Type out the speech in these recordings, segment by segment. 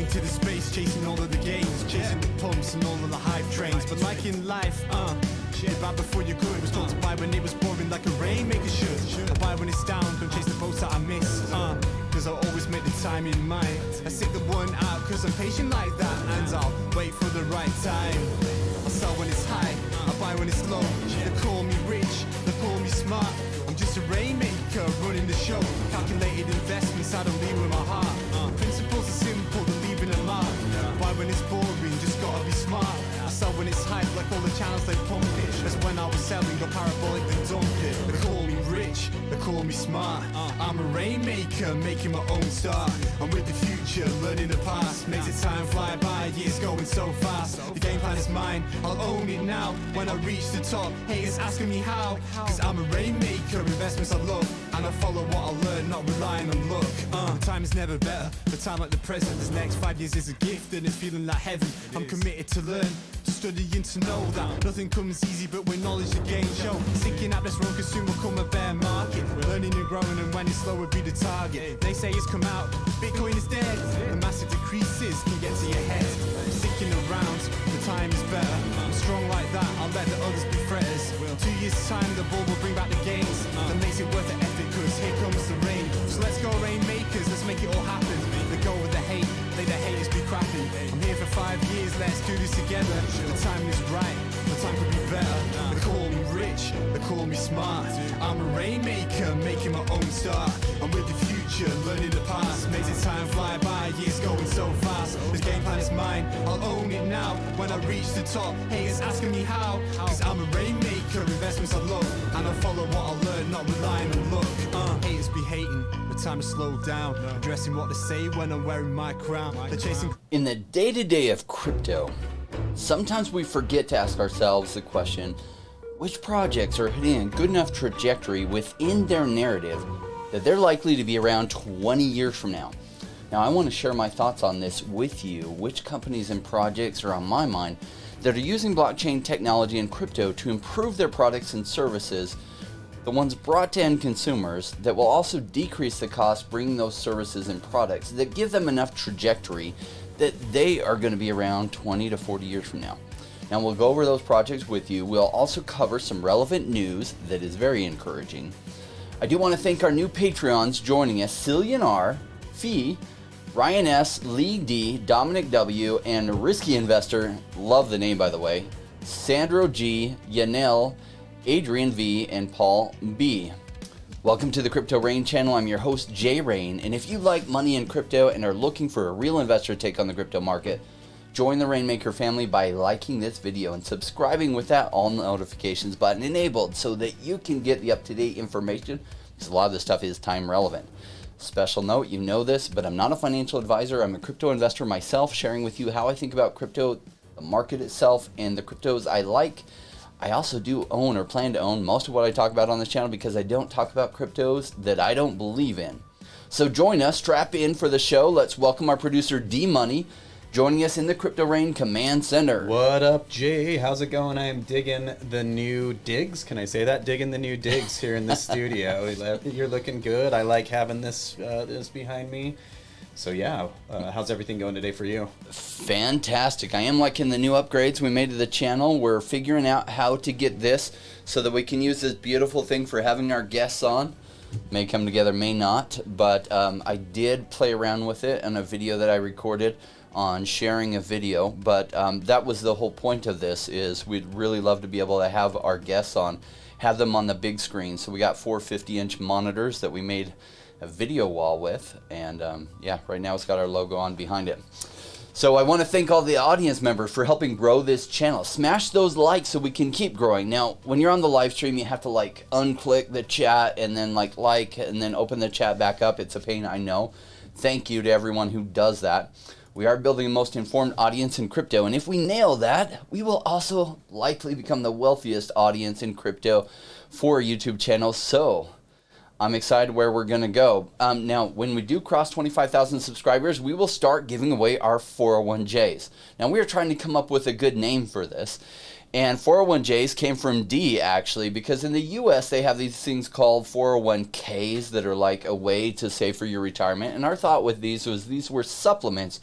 into the space, chasing all of the gains, chasing the pumps and all of the hype trains. But like in life, you buy before you're good. Was told to buy when it was boring, like a rainmaker should. I buy when it's down, don't chase the boats that I miss. Cause I always make the time in mind. I sit the one out cause I'm patient like that, and I'll wait for the right time. I sell when it's high, I buy when it's low. They call me rich, they call me smart. I'm just a rainmaker running the show. Calculated investments, I don't lead with my heart. Principles are simple, they're leaving a mark. Buy when it's boring, just gotta be smart. I sell when it's hype, like all the channels they pump it. That's when I was selling, got parabolic, they dump it. They call me rich, they call me smart. I'm a rainmaker, making my own start. I'm with the future, learning the past. Makes it time fly by, years going so fast. The game plan is mine, I'll own it now. When I reach the top, haters asking me how. Cause I'm a rainmaker, investments I love. And I follow what I learn, not relying on luck. The time is never better, the time like the present. This next 5 years is a gift and it's feeling like heaven. I'm committed to learn, to study and to know that nothing comes easy but with knowledge the gain show. Seeking out this wrong, cause soon will come a bear market. Learning and growing, and when it's slow will be the target. They say it's come out, Bitcoin is dead. The massive decreases can get to your head. Sticking around, the time is better. I'm strong like that, I'll let the others be fretters. 2 years time, the bull will bring back the gains. That makes it worth the effort, cause here comes the rain. So let's go rainmakers, let's make it all happen. Let go with the hate, let the haters be crapping. I'm here for 5 years, let's do this together. The time is right, the time could be better. They call me rich, they call me smart. I'm a rainmaker, making my own start. I'm with the future, learning the past. Makes it time fly by, years going so fast. This game plan is mine, I'll own it now. When I reach the top, haters asking me how. Cause I'm a rainmaker, investments I love. And I follow what I learn, not relying on luck. Haters be hating, but time to slow down. Addressing what they say when I'm wearing my crown. They're chasing. In the day-to-day of crypto, sometimes we forget to ask ourselves the question, which projects are hitting a good enough trajectory within their narrative that they're likely to be around 20 years from now? Now, I want to share my thoughts on this with you. Which companies and projects are on my mind that are using blockchain technology and crypto to improve their products and services, the ones brought to end consumers that will also decrease the cost bringing those services and products that give them enough trajectory that they are going to be around 20 to 40 years from now. Now, we'll go over those projects with you. We'll also cover some relevant news that is very encouraging. I do want to thank our new Patreons joining us: Cillian R, Fee, Ryan S, Lee D, Dominic W, and Risky Investor, love the name by the way, Sandro G, Yanel, Adrian V, and Paul B. Welcome to the Crypto Rainn channel. I'm your host, Jay Rainn, and if you like money and crypto and are looking for a real investor take on the crypto market, join the Rainmaker family by liking this video and subscribing with that all notifications button enabled so that you can get the up-to-date information, because a lot of this stuff is time relevant. Special note, you know this, but I'm not a financial advisor. I'm a crypto investor myself, sharing with you how I think about crypto, the market itself, and the cryptos I like. I also do own or plan to own most of what I talk about on this channel because I don't talk about cryptos that I don't believe in. So join us, strap in for the show. Let's welcome our producer D-Money, joining us in the Crypto Rainn Command Center. What up, Jay? How's it going? I am digging the new digs. Can I say that? Digging the new digs here in the studio. You're looking good. I like having this behind me. So yeah, how's everything going today for you? Fantastic. I am liking the new upgrades we made to the channel. We're figuring out how to get this so that we can use this beautiful thing for having our guests on. May come together, may not, but I did play around with it in a video that I recorded on sharing a video, but that was the whole point of this. Is we'd really love to be able to have our guests on, have them on the big screen. So we got 4 50-inch monitors that we made a video wall with, and yeah, right now it's got our logo on behind it. So I want to thank all the audience members for helping grow this channel. Smash those likes so we can keep growing. Now, when you're on the live stream, you have to like unclick the chat and then like and then open the chat back up. It's a pain, I know. Thank you to everyone who does that. We are building the most informed audience in crypto, and if we nail that, we will also likely become the wealthiest audience in crypto for a YouTube channel. So I'm excited where we're going to go. Now, when we do cross 25,000 subscribers, we will start giving away our 401js. Now, we are trying to come up with a good name for this. And 401js came from D, actually, because in the U.S. they have these things called 401ks that are like a way to save for your retirement. And our thought with these was these were supplements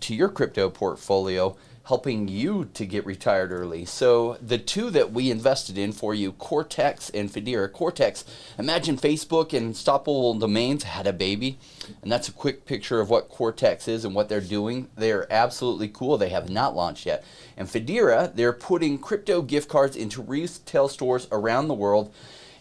to your crypto portfolio, helping you to get retired early. So the two that we invested in for you, Cortex and Federa. Cortex, imagine Facebook and Stoppable Domains had a baby, and that's a quick picture of what Cortex is and what they're doing. They're absolutely cool. They have not launched yet. And Federa, they're putting crypto gift cards into retail stores around the world,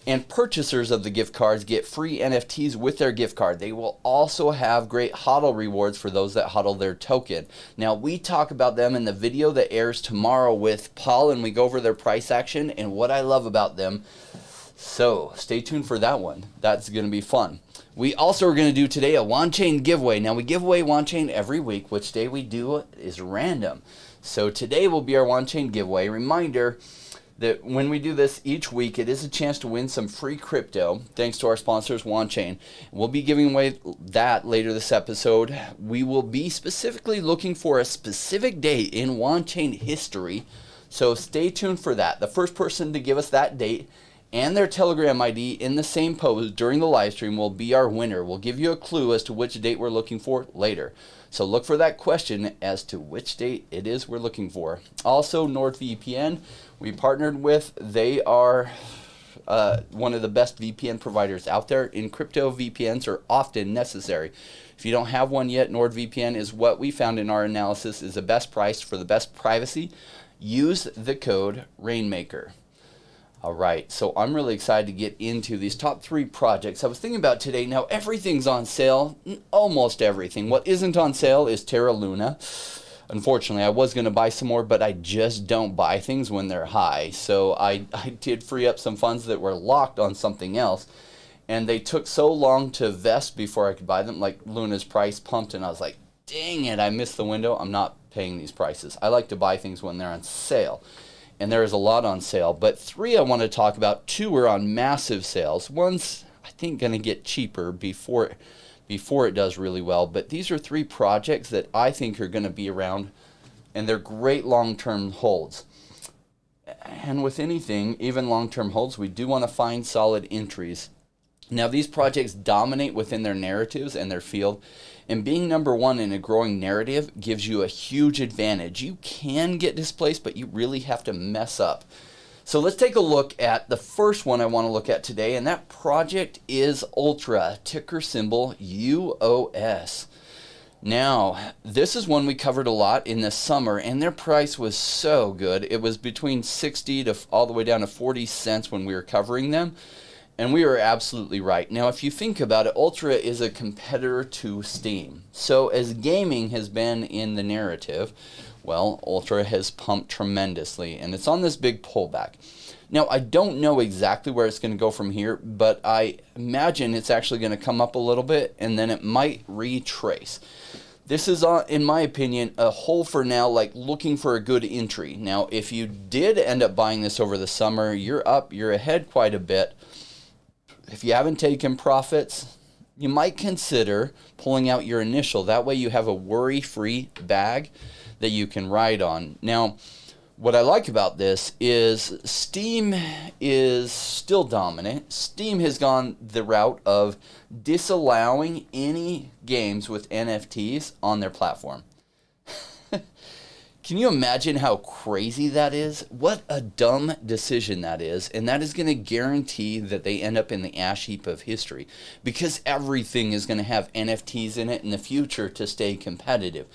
and purchasers of the gift cards get free NFTs with their gift card. They will also have great HODL rewards for those that HODL their token. Now, we talk about them in the video that airs tomorrow with Paul, and we go over their price action and what I love about them. So stay tuned for that one. That's going to be fun. We also are going to do today a Wanchain giveaway. Now, we give away Wanchain every week. Which day we do is random. So today will be our Wanchain giveaway. Reminder that when we do this each week, it is a chance to win some free crypto thanks to our sponsors, Wanchain. We'll be giving away that later this episode. We will be specifically looking for a specific date in Wanchain history, so stay tuned for that. The first person to give us that date and their Telegram ID in the same post during the live stream will be our winner. We'll give you a clue as to which date we're looking for later. So look for that question as to which date it is we're looking for. Also, NordVPN, we partnered with. They are one of the best VPN providers out there. In crypto, VPNs are often necessary. If you don't have one yet, NordVPN is what we found in our analysis is the best price for the best privacy. Use the code Rainmaker. All right, so I'm really excited to get into these top 3 projects. I was thinking about today, now everything's on sale, almost everything. What isn't on sale is Terra Luna. Unfortunately, I was going to buy some more, but I just don't buy things when they're high. So I did free up some funds that were locked on something else, and they took so long to vest before I could buy them. Like Luna's price pumped, and I was like, dang it, I missed the window. I'm not paying these prices. I like to buy things when they're on sale. And there is a lot on sale, but 3 I want to talk about. 2 are on massive sales. One's, I think, going to get cheaper before it does really well. But these are 3 projects that I think are going to be around, and they're great long-term holds. And with anything, even long-term holds, we do want to find solid entries. Now, these projects dominate within their narratives and their field, and being number 1 in a growing narrative gives you a huge advantage. You can get displaced, but you really have to mess up. So let's take a look at the first one I want to look at today, and that project is Ultra, ticker symbol UOS. Now, this is one we covered a lot in the summer, and their price was so good. It was between 60 to all the way down to 40 cents when we were covering them. And we were absolutely right. Now, if you think about it, Ultra is a competitor to Steam. So as gaming has been in the narrative, well, Ultra has pumped tremendously, and it's on this big pullback. Now, I don't know exactly where it's going to go from here, but I imagine it's actually going to come up a little bit, and then it might retrace. This is, in my opinion, a hold for now, like looking for a good entry. Now, if you did end up buying this over the summer, you're ahead quite a bit. If you haven't taken profits, you might consider pulling out your initial. That way you have a worry-free bag that you can ride on. Now, what I like about this is Steam is still dominant. Steam has gone the route of disallowing any games with NFTs on their platform. Can you imagine how crazy that is? What a dumb decision that is. And that is going to guarantee that they end up in the ash heap of history, because everything is going to have NFTs in it in the future to stay competitive,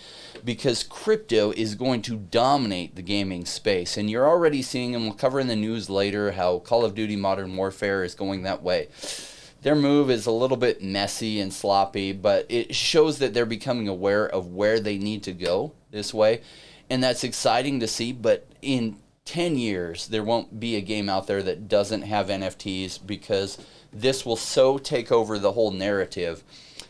because crypto is going to dominate the gaming space. And you're already seeing, and we'll cover in the news later, how Call of Duty Modern Warfare is going that way. Their move is a little bit messy and sloppy, but it shows that they're becoming aware of where they need to go this way. And that's exciting to see, but in 10 years, there won't be a game out there that doesn't have NFTs, because this will so take over the whole narrative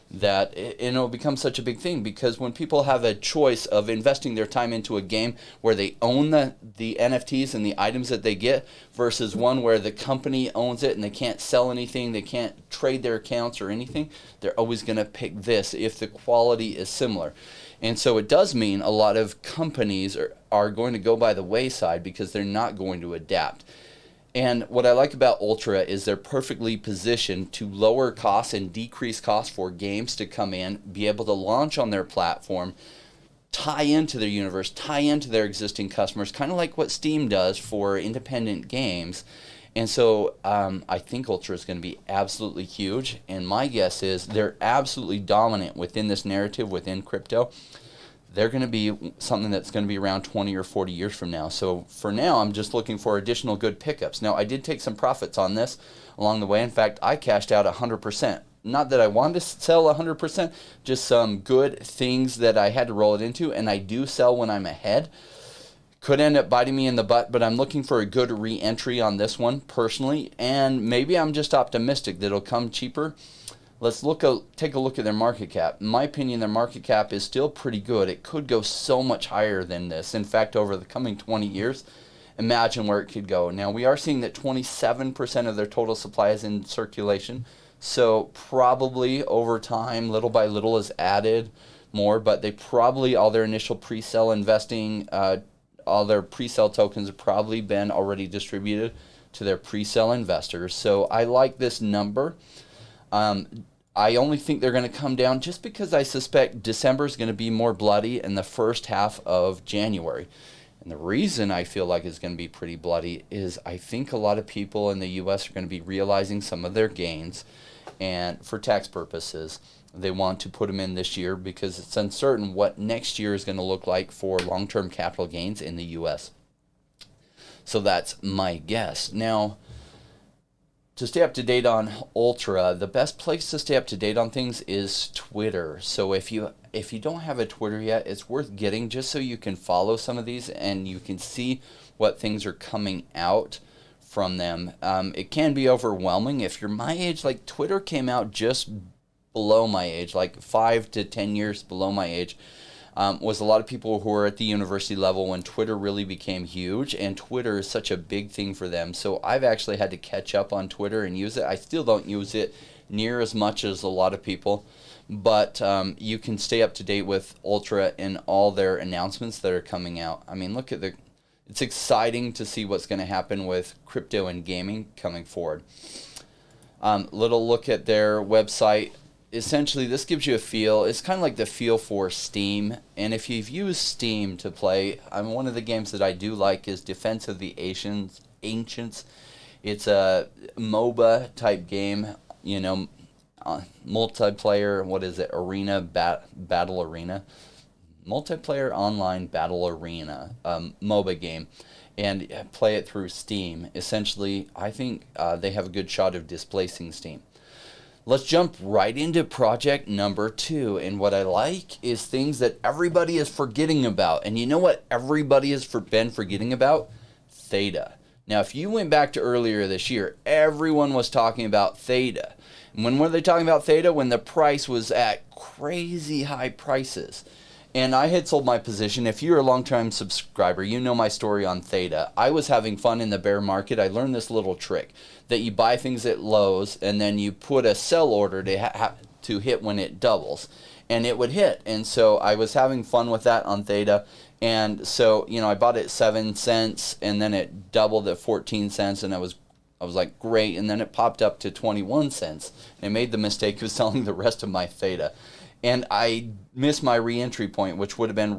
that it'll become such a big thing. Because when people have a choice of investing their time into a game where they own the NFTs and the items that they get, versus one where the company owns it and they can't sell anything, they can't trade their accounts or anything, they're always going to pick this if the quality is similar. And so it does mean a lot of companies are going to go by the wayside because they're not going to adapt. And what I like about Ultra is they're perfectly positioned to lower costs and decrease costs for games to come in, be able to launch on their platform, tie into their universe, tie into their existing customers, kind of like what Steam does for independent games. And so I think Ultra is going to be absolutely huge. And my guess is they're absolutely dominant within this narrative within crypto. They're going to be something that's going to be around 20 or 40 years from now. So for now, I'm just looking for additional good pickups. Now, I did take some profits on this along the way. In fact, I cashed out 100%. Not that I wanted to sell 100%, just some good things that I had to roll it into, and I do sell when I'm ahead. Could end up biting me in the butt, but I'm looking for a good re-entry on this one personally, and maybe I'm just optimistic that it'll come cheaper. Let's take a look at their market cap. In my opinion, their market cap is still pretty good. It could go so much higher than this. In fact, over the coming 20 years, imagine where it could go. Now, we are seeing that 27% of their total supply is in circulation. So probably over time, little by little is added more, but they probably, all their initial pre-sale investing, all their pre-sale tokens have probably been already distributed to their pre-sale investors. So I like this number. I only think they're going to come down just because I suspect December is going to be more bloody in the first half of January. And the reason I feel like it's going to be pretty bloody is I think a lot of people in the U.S. are going to be realizing some of their gains, and for tax purposes, they want to put them in this year because it's uncertain what next year is going to look like for long-term capital gains in the U.S. So that's my guess. Now, to stay up to date on Ultra, the best place to stay up to date on things is Twitter. So if you don't have a Twitter yet, it's worth getting just so you can follow some of these and you can see what things are coming out from them. It can be overwhelming. If you're my age, like Twitter came out just below my age, like 5 to 10 years below my age. Was a lot of people who were at the university level when Twitter really became huge, and Twitter is such a big thing for them. So I've actually had to catch up on Twitter and use it. I still don't use it near as much as a lot of people, but you can stay up to date with Ultra and all their announcements that are coming out. I mean, look at it's exciting to see what's going to happen with crypto and gaming coming forward. Little look at their website. Essentially, this gives you a feel. It's kind of like the feel for Steam. And if you've used Steam to play, one of the games that I do like is Defense of the Ancients. It's a MOBA type game, multiplayer, arena, battle arena. Multiplayer online battle arena, MOBA game. And play it through Steam. Essentially, I think they have a good shot of displacing Steam. Let's jump right into project number 2. And what I like is things that everybody is forgetting about. And you know what everybody has been forgetting about? Theta. Now, if you went back to earlier this year, everyone was talking about Theta. And when were they talking about Theta? When the price was at crazy high prices. And I had sold my position. If you're a long-time subscriber, you know my story on Theta. I was having fun in the bear market. I learned this little trick that you buy things at lows and then you put a sell order to hit when it doubles. And it would hit. And so I was having fun with that on Theta. And so, I bought it at 7 cents and then it doubled at 14 cents and I was like, great. And then it popped up to 21 cents. And I made the mistake of selling the rest of my Theta. And I missed my re-entry point, which would have been it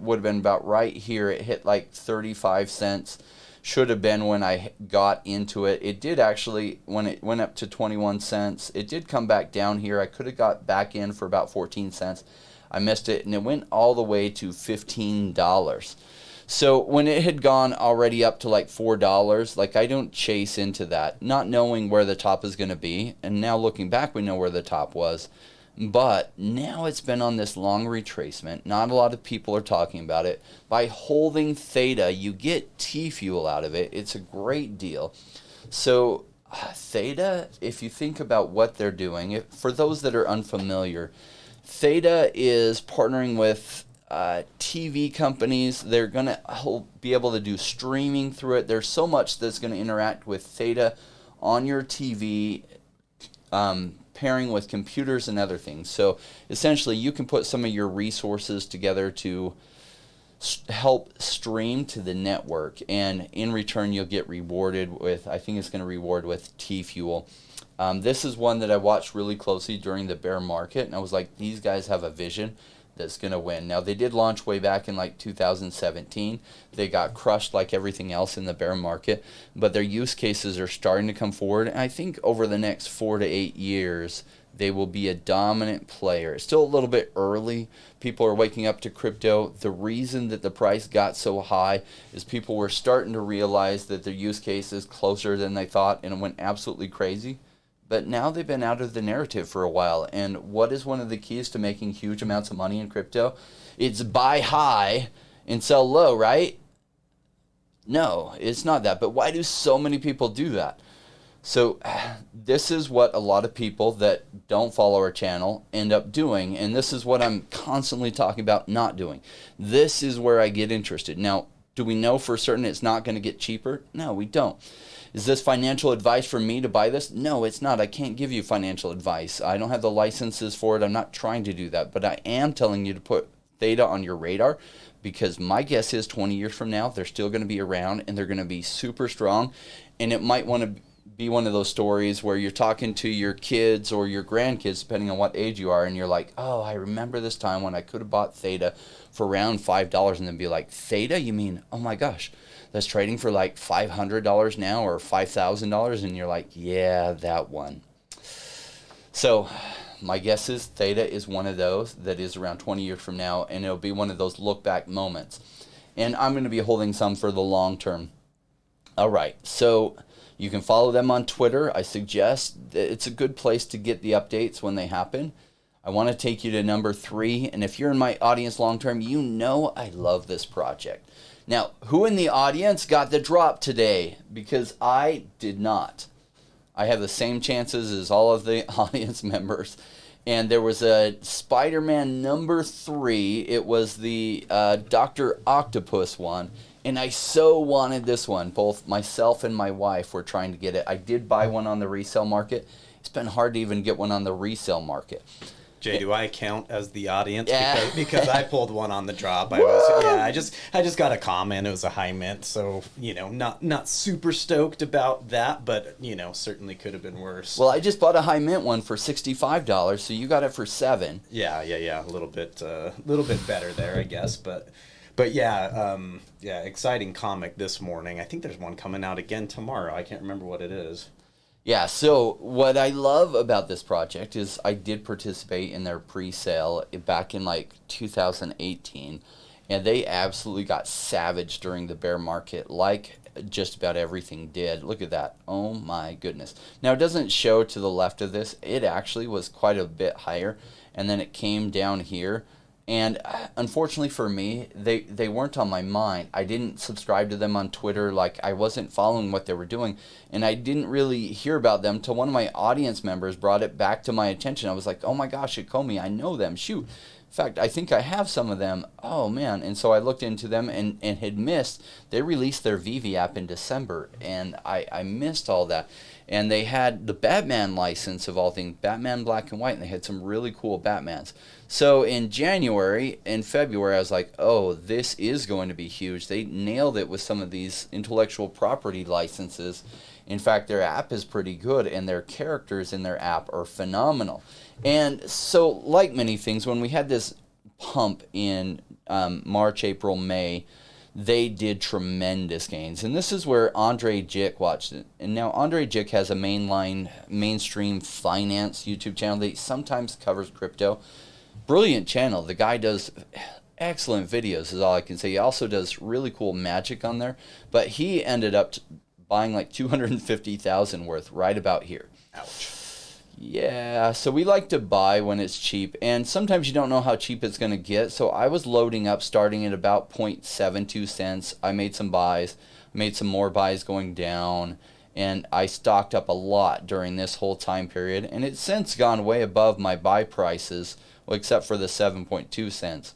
would have been about right here. It hit like 35 cents. Should have been when I got into it. It did actually, when it went up to 21 cents, it did come back down here. I could have got back in for about 14 cents. I missed it, and it went all the way to $15. So when it had gone already up to like $4, like I don't chase into that, not knowing where the top is going to be. And now looking back, we know where the top was. But now it's been on this long retracement. Not a lot of people are talking about it. By holding Theta, you get T-fuel out of it. It's a great deal. So Theta, if you think about what they're doing, for those that are unfamiliar, Theta is partnering with TV companies. They're going to be able to do streaming through it. There's so much that's going to interact with Theta on your TV, pairing with computers and other things. So essentially, you can put some of your resources together to help stream to the network, and in return, you'll get rewarded with, I think it's going to reward with T-Fuel. This is one that I watched really closely during the bear market, and I was like, these guys have a vision. that's going to win. Now, they did launch way back in like 2017. They got crushed like everything else in the bear market, but their use cases are starting to come forward. And I think over the next 4 to 8 years, they will be a dominant player. It's still a little bit early. People are waking up to crypto. The reason that the price got so high is people were starting to realize that their use case is closer than they thought, and it went absolutely crazy. But now they've been out of the narrative for a while. And what is one of the keys to making huge amounts of money in crypto? It's buy high and sell low, right? No, it's not that. But why do so many people do that? So this is what a lot of people that don't follow our channel end up doing, and this is what I'm constantly talking about not doing. This is where I get interested. Now, do we know for certain it's not going to get cheaper? No, we don't. Is this financial advice for me to buy this? No, it's not. I can't give you financial advice. I don't have the licenses for it. I'm not trying to do that, but I am telling you to put Theta on your radar, because my guess is 20 years from now, they're still going to be around and they're going to be super strong, and it might want to be one of those stories where you're talking to your kids or your grandkids, depending on what age you are, and you're like, oh, I remember this time when I could have bought Theta for around $5, and then be like, Theta? You mean, oh my gosh, that's trading for like $500 now or $5,000? And you're like, yeah, that one. So my guess is Theta is one of those that is around 20 years from now, and it'll be one of those look back moments. And I'm going to be holding some for the long term. All right, so you can follow them on Twitter. I suggest it's a good place to get the updates when they happen. I want to take you to number 3, and if you're in my audience long term, you know I love this project. Now, who in the audience got the drop today? Because I did not. I have the same chances as all of the audience members. And there was a Spider-Man number 3. It was the Dr. Octopus one. And I so wanted this one. Both myself and my wife were trying to get it. I did buy one on the resale market. It's been hard to even get one on the resale market. Jay, do I count as the audience? Yeah. Because I pulled one on the drop. I just got a comment. It was a high mint, so not super stoked about that, but certainly could have been worse. Well, I just bought a high mint one for $65, so you got it for $7. Yeah, a little bit better there, I guess, but yeah, exciting comic this morning. I think there's one coming out again tomorrow. I can't remember what it is. Yeah, so what I love about this project is I did participate in their pre-sale back in like 2018, and they absolutely got savaged during the bear market, like just about everything did. Look at that. Oh my goodness. Now, it doesn't show to the left of this. It actually was quite a bit higher, and then it came down here. And unfortunately for me, they weren't on my mind. I didn't subscribe to them on Twitter. Like, I wasn't following what they were doing. And I didn't really hear about them till one of my audience members brought it back to my attention. I was like, oh my gosh, Ecomi, I know them. Shoot. In fact, I think I have some of them. Oh man. And so I looked into them and had missed. They released their VV app in December. And I missed all that. And they had the Batman license of all things, Batman Black and White, and they had some really cool Batmans. So in January and February, I was like, oh, this is going to be huge. They nailed it with some of these intellectual property licenses. In fact, their app is pretty good, and their characters in their app are phenomenal. And so, like many things, when we had this pump in March, April, May, they did tremendous gains. And this is where Andre Jick watched it. And now Andre Jick has a mainstream finance YouTube channel that sometimes covers crypto. Brilliant channel. The guy does excellent videos is all I can say. He also does really cool magic on there. But he ended up buying like 250,000 worth right about here. Ouch. Yeah, so we like to buy when it's cheap, and sometimes you don't know how cheap it's going to get, so I was loading up starting at about 0.72 cents. I made some buys, made some more buys going down, and I stocked up a lot during this whole time period, and it's since gone way above my buy prices, well, except for the 7.2 cents.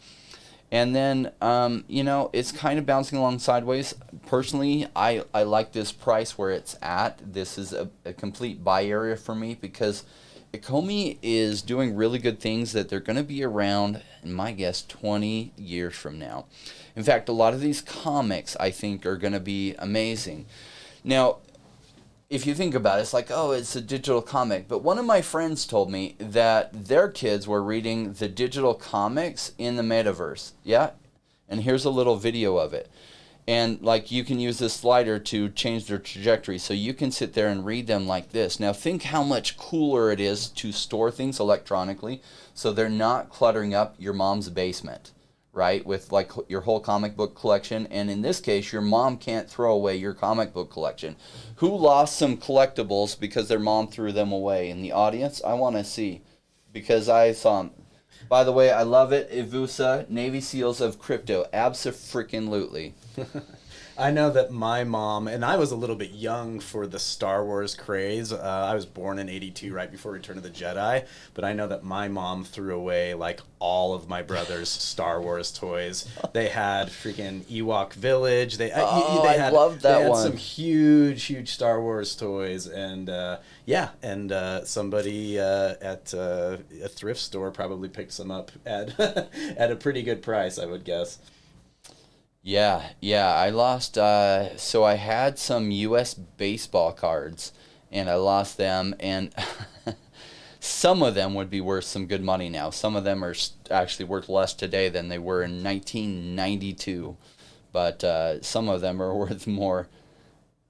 And then, it's kind of bouncing along sideways. Personally, I like this price where it's at. This is a complete buy area for me because Ecomi is doing really good things that they're going to be around, in my guess, 20 years from now. In fact, a lot of these comics, I think, are going to be amazing. Now, if you think about it, it's like, oh, it's a digital comic. But one of my friends told me that their kids were reading the digital comics in the metaverse. Yeah? And here's a little video of it. And like you can use this slider to change their trajectory. So you can sit there and read them like this. Now think how much cooler it is to store things electronically so they're not cluttering up your mom's basement, right? With like your whole comic book collection. And in this case, your mom can't throw away your comic book collection. Who lost some collectibles because their mom threw them away? In the audience, I want to see. Because I saw them. By the way, I love it. Ivusa, Navy SEALs of crypto. Abso-freaking-lutely. I know that my mom, and I was a little bit young for the Star Wars craze. I was born in '82, right before Return of the Jedi. But I know that my mom threw away like all of my brother's Star Wars toys. They had freaking Ewok Village. They I loved that they had one. some huge Star Wars toys, and somebody at a thrift store probably picked some up at at a pretty good price, I would guess. Yeah, I lost, so I had some U.S. baseball cards, and I lost them, and some of them would be worth some good money now. Some of them are actually worth less today than they were in 1992, but some of them are worth more.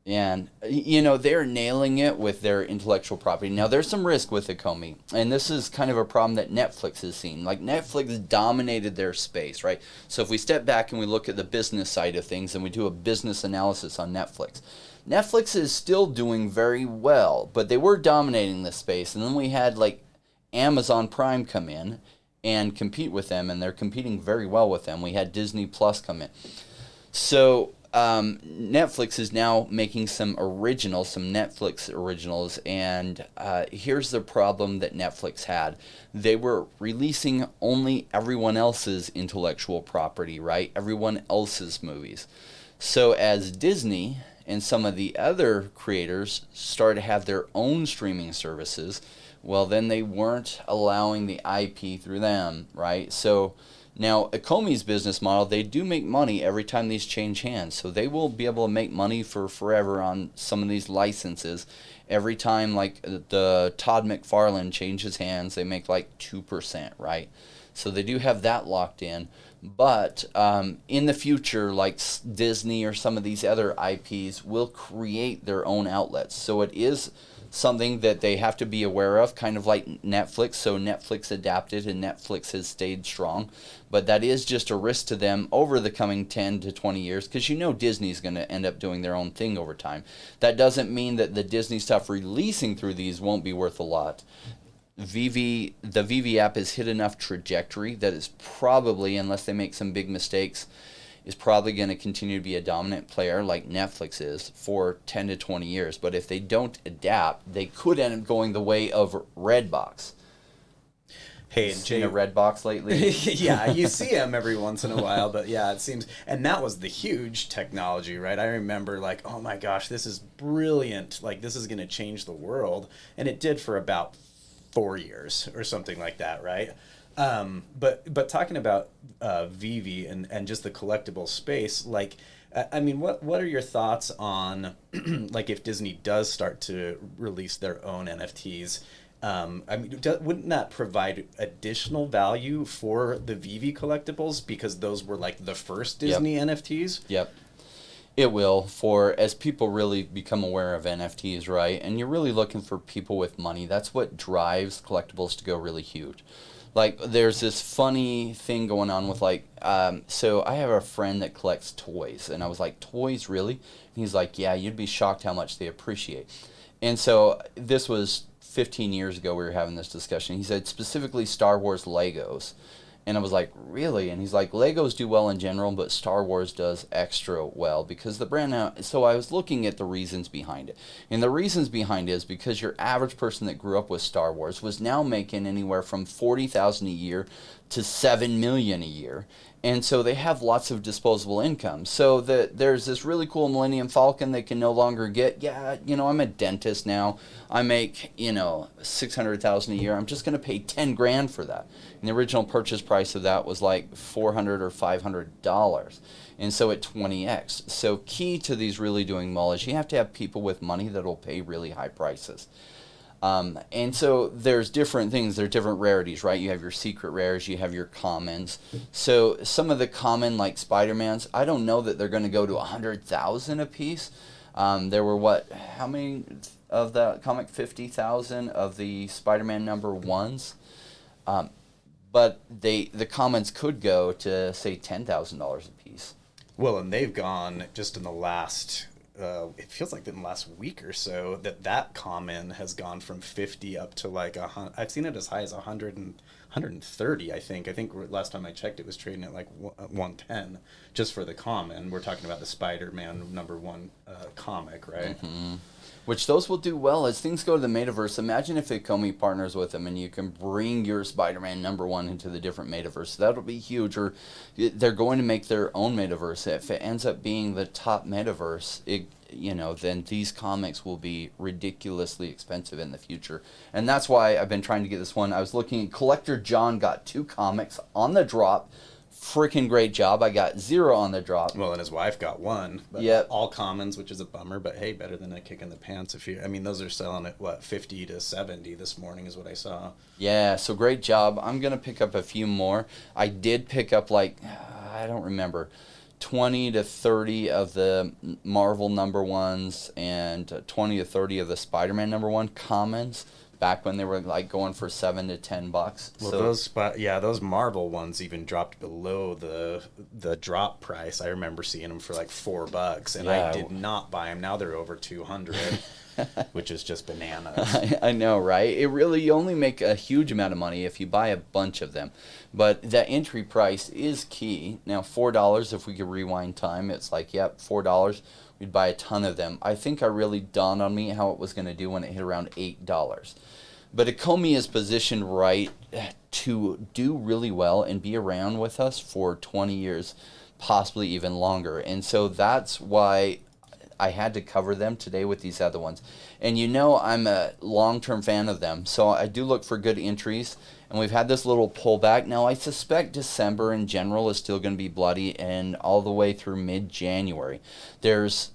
And, you know, they're nailing it with their intellectual property. Now, there's some risk with Ecomi, and this is kind of a problem that Netflix has seen. Like, Netflix dominated their space, right? So if we step back and we look at the business side of things and we do a business analysis on Netflix, Netflix is still doing very well, but they were dominating this space. And then we had, like, Amazon Prime come in and compete with them, and they're competing very well with them. We had Disney Plus come in. So Netflix is now making some Netflix originals, and here's the problem that Netflix had. They were releasing only everyone else's intellectual property, right? Everyone else's movies. So as Disney and some of the other creators started to have their own streaming services, well, then they weren't allowing the IP through them, right? So now, Ecomi's business model, they do make money every time these change hands. So they will be able to make money for forever on some of these licenses. Every time, like, the Todd McFarlane changes hands, they make like 2%, right? So they do have that locked in. But in the future, like Disney or some of these other IPs will create their own outlets. So it is something that they have to be aware of, kind of like Netflix. So Netflix adapted and Netflix has stayed strong. But that is just a risk to them over the coming 10 to 20 years, because you know Disney's going to end up doing their own thing over time. That doesn't mean that the Disney stuff releasing through these won't be worth a lot. The VV app has hit enough trajectory that is probably, unless they make some big mistakes, is probably going to continue to be a dominant player like Netflix is for 10 to 20 years. But if they don't adapt, they could end up going the way of Redbox. Hey, and Jay, seen a Redbox lately? yeah, you see them every once in a while, but yeah, it seems, and that was the huge technology, right? I remember like, oh my gosh, this is brilliant. Like, this is going to change the world. And it did for about 4 years or something like that, right? But talking about VV and just the collectible space, like, I mean, what are your thoughts on like if Disney does start to release their own NFTs? I mean, wouldn't that provide additional value for the VV collectibles, because those were like the first Disney NFTs? Yep. It will, as people really become aware of NFTs, right? And you're really looking for people with money. That's what drives collectibles to go really huge. Like, there's this funny thing going on with, like, so I have a friend that collects toys, and I was like, toys, really? And he's like, yeah, you'd be shocked how much they appreciate. And so this was 15 years ago we were having this discussion. He said specifically Star Wars Legos. And I was like, really? And he's like, Legos do well in general, but Star Wars does extra well because the brand now. So I was looking at the reasons behind it. And the reasons behind it is because your average person that grew up with Star Wars was now making anywhere from $40,000 a year to $7 million a year. And so they have lots of disposable income. So there's this really cool Millennium Falcon they can no longer get. Yeah, I'm a dentist now. I make, $600,000 a year. I'm just going to pay $10,000 for that. And the original purchase price of that was like $400 or $500. And so at 20x. So key to these really doing well is you have to have people with money that will pay really high prices. And so there's different things, there are different rarities, right? You have your secret rares, you have your commons. So some of the common, like Spider-Mans, I don't know that they're going to go to 100,000 a piece. There were how many of the comic? 50,000 of the Spider-Man number ones. But the commons could go to, say, $10,000 a piece. Well, and they've gone just in the last... it feels like in the last week or so that common has gone from 50 up to like I've seen it as high as 100 and 130. I think last time I checked it was trading at like 110 just for the common. We're talking about the Spider-Man number one comic, right? Mm-hmm. Which those will do well as things go to the metaverse. Imagine if Ecomi partners with them and you can bring your Spider-Man number one into the different metaverse. That'll be huge. Or they're going to make their own metaverse. If it ends up being the top metaverse, then these comics will be ridiculously expensive in the future. And that's why I've been trying to get this one. I was looking, Collector John got 2 comics on the drop. Freaking great job. I got 0 on the drop. Well, and his wife got 1. But yep. All commons, which is a bummer, but hey, better than a kick in the pants. Those are selling at 50 to 70 this morning is what I saw. Yeah, so great job. I'm going to pick up a few more. I did pick up I don't remember, 20 to 30 of the Marvel number ones and 20 to 30 of the Spider-Man number one commons. Back when they were going for $7 to $10. Well, so, those Marvel ones even dropped below the drop price. I remember seeing them for like $4, and I did not buy them. Now they're over 200, which is just bananas. I know, right? You only make a huge amount of money if you buy a bunch of them, but that entry price is key. Now, $4. If we could rewind time, it's like, yep, $4. We'd buy a ton of them. I think it really dawned on me how it was going to do when it hit around $8. But Ecomi is positioned right to do really well and be around with us for 20 years, possibly even longer. And so that's why I had to cover them today with these other ones. And I'm a long-term fan of them, so I do look for good entries. And we've had this little pullback. Now, I suspect December in general is still going to be bloody and all the way through mid-January. There's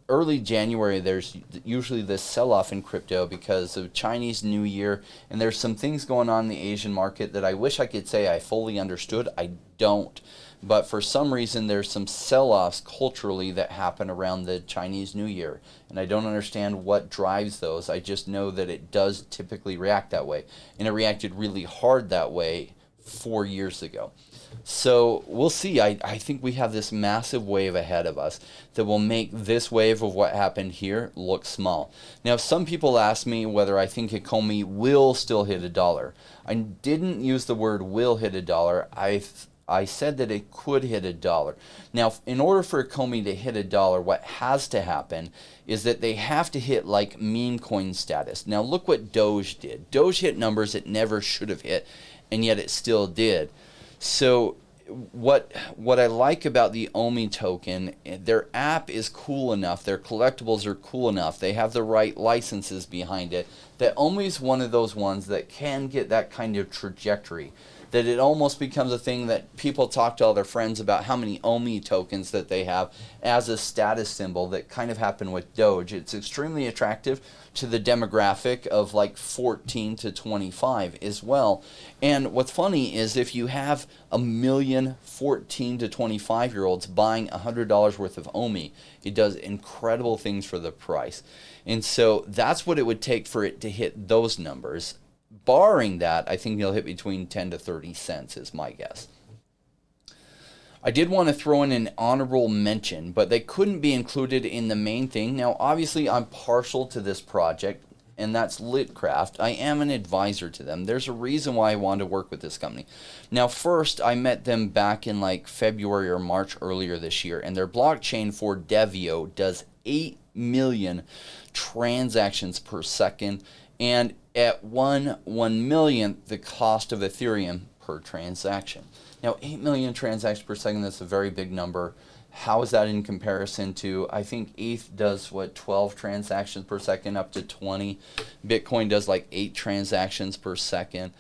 early January, there's usually this sell-off in crypto because of Chinese New Year. And there's some things going on in the Asian market that I wish I could say I fully understood. I don't. But for some reason, there's some sell-offs culturally that happen around the Chinese New Year. And I don't understand what drives those. I just know that it does typically react that way. And it reacted really hard that way 4 years ago. So we'll see. I think we have this massive wave ahead of us that will make this wave of what happened here look small. Now, some people ask me whether I think Ecomi will still hit $1. I didn't use the word will hit $1. I said that it could hit $1. Now, in order for Ecomi to hit $1, what has to happen is that they have to hit like meme coin status. Now, look what Doge did. Doge hit numbers it never should have hit, and yet it still did. So what I like about the Omi token, their app is cool enough, their collectibles are cool enough, they have the right licenses behind it, that Omi is one of those ones that can get that kind of trajectory. That it almost becomes a thing that people talk to all their friends about how many Omi tokens that they have as a status symbol that kind of happened with Doge. It's extremely attractive to the demographic of like 14 to 25 as well. And what's funny is if you have 1 million 14 to 25 year olds buying $100 worth of Omi, it does incredible things for the price. And so that's what it would take for it to hit those numbers. Barring that, I think he'll hit between 10 to 30 cents is my guess. I did want to throw in an honorable mention, but they couldn't be included in the main thing. Now, obviously, I'm partial to this project, and that's Litcraft. I am an advisor to them. There's a reason why I wanted to work with this company. Now, first, I met them back in like February or March earlier this year, and their blockchain for Devio does 8 million transactions per second, and at 1/1,000,000th the cost of Ethereum per transaction. Now, 8 million transactions per second, that's a very big number. How is that in comparison to, I think ETH does, 12 transactions per second up to 20. Bitcoin does like 8 transactions per second.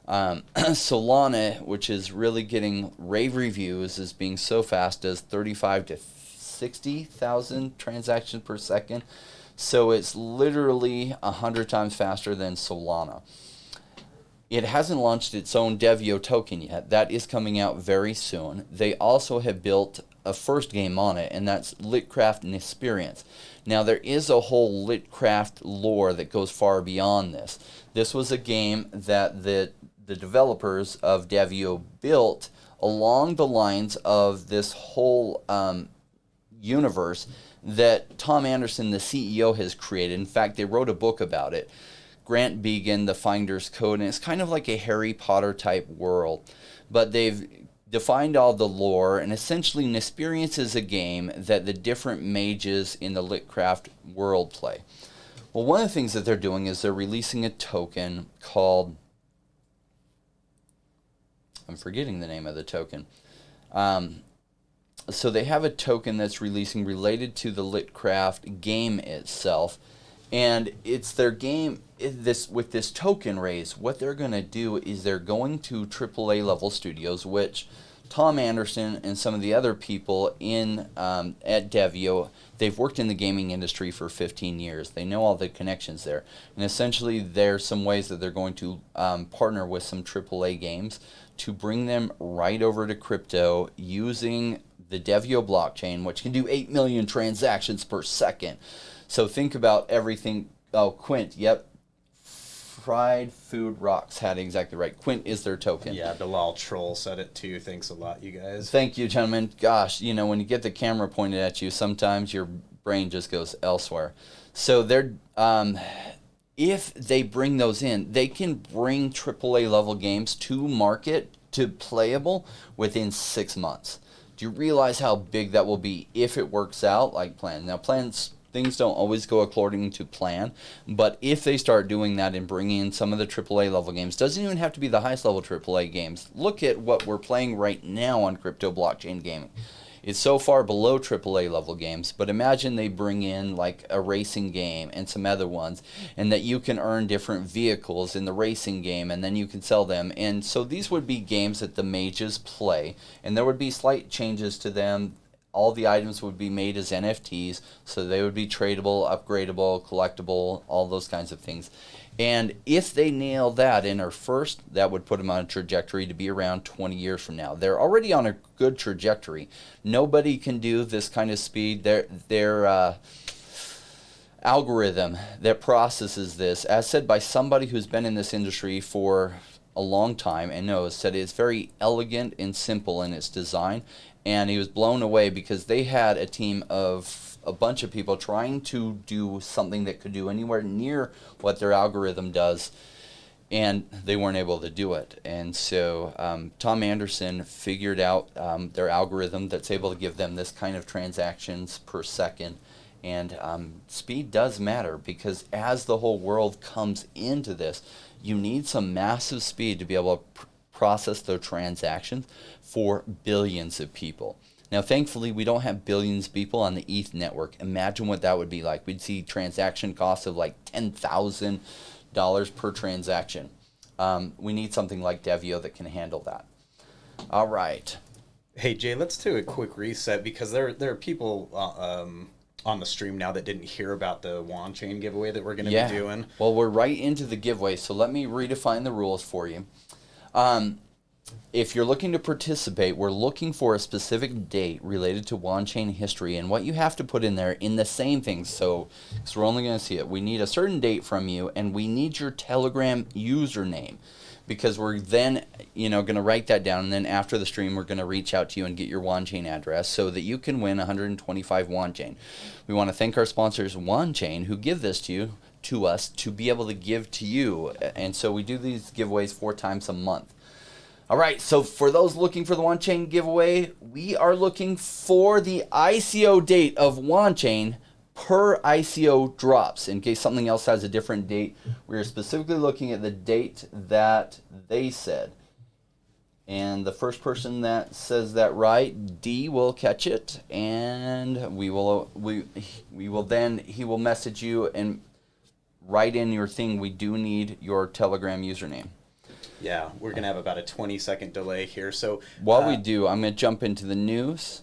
Solana, which is really getting rave reviews as being so fast, does 35 to 60,000 transactions per second. So it's literally 100 times faster than Solana. It hasn't launched its own Devio token yet. That is coming out very soon. They also have built a first game on it, and that's Litcraft Nysperience. Now, there is a whole Litcraft lore that goes far beyond this. This was a game that the developers of Devio built along the lines of this whole universe that Tom Anderson, the CEO, has created. In fact, they wrote a book about it, Grant Began, The Finder's Code, and it's kind of like a Harry Potter type world. But they've defined all the lore, and essentially Nysperience is a game that the different mages in the Litcraft world play. Well, one of the things that they're doing is they're releasing a token called, I'm forgetting the name of the token. So they have a token that's releasing related to the Litcraft game itself, and it's their game. With this token raise, what they're going to do is they're going to AAA level studios, which Tom Anderson and some of the other people in at Devio, they've worked in the gaming industry for 15 years. They know all the connections there, and essentially there's some ways that they're going to partner with some AAA games to bring them right over to crypto using the Devio blockchain, which can do 8 million transactions per second. So think about everything. Oh, Quint, yep. Fried Food Rocks had it exactly right. Quint is their token. Yeah, Bilal Troll said it too. Thanks a lot, you guys. Thank you, gentlemen. Gosh, when you get the camera pointed at you, sometimes your brain just goes elsewhere. So they're, if they bring those in, they can bring AAA level games to market, to playable, within 6 months. Do you realize how big that will be if it works out like planned? Now, things don't always go according to plan, but if they start doing that and bringing in some of the AAA level games, doesn't even have to be the highest level AAA games. Look at what we're playing right now on crypto blockchain gaming. It's so far below AAA level games, but imagine they bring in like a racing game and some other ones, and that you can earn different vehicles in the racing game, and then you can sell them. And so these would be games that the mages play, and there would be slight changes to them. All the items would be made as NFTs, so they would be tradable, upgradable, collectible, all those kinds of things. And if they nail that in our first, that would put them on a trajectory to be around 20 years from now. They're already on a good trajectory. Nobody can do this kind of speed. Their algorithm that processes this, as said by somebody who's been in this industry for a long time and knows that it's very elegant and simple in its design. And he was blown away because they had a team of a bunch of people trying to do something that could do anywhere near what their algorithm does, and they weren't able to do it. And so Tom Anderson figured out their algorithm that's able to give them this kind of transactions per second. And speed does matter, because as the whole world comes into this, you need some massive speed to be able to process their transactions for billions of people. Now, thankfully, we don't have billions of people on the ETH network. Imagine what that would be like. We'd see transaction costs of like $10,000 per transaction. We need something like Devio that can handle that. All right. Hey, Jay, let's do a quick reset, because there are people on the stream now that didn't hear about the Wanchain giveaway that we're going to be doing. Well, we're right into the giveaway, so let me redefine the rules for you. If you're looking to participate, we're looking for a specific date related to Wanchain history, and what you have to put in there in the same thing. So, because we're only going to see it, we need a certain date from you, and we need your Telegram username, because we're then, going to write that down, and then after the stream, we're going to reach out to you and get your Wanchain address so that you can win 125 Wanchain. We want to thank our sponsors, Wanchain, who give this to us to be able to give to you, and so we do these giveaways 4 times a month. All right, so for those looking for the Wanchain giveaway, we are looking for the ICO date of Wanchain per ICO drops. In case something else has a different date, we are specifically looking at the date that they said. And the first person that says that right, D will catch it, and he will message you and write in your thing. We do need your Telegram username. Yeah, we're going to have about a 20-second delay here. So While we do, I'm going to jump into the news,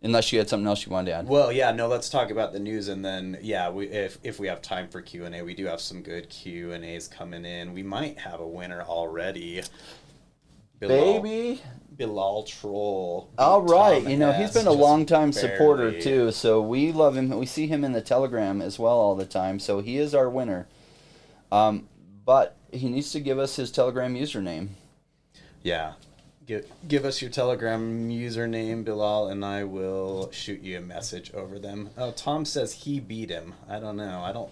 unless you had something else you wanted to add. Well, yeah, no, let's talk about the news, and then, yeah, if we have time for Q&A, we do have some good Q&As coming in. We might have a winner already. Baby. Bilal Troll. All right. Tom You know, he's S. been a just long-time supporter, barely. too, so we love him. We see him in the Telegram as well all the time, so he is our winner. But he needs to give us his Telegram username. Yeah. Give us your Telegram username, Bilal, and I will shoot you a message over them. Oh, Tom says he beat him. I don't know.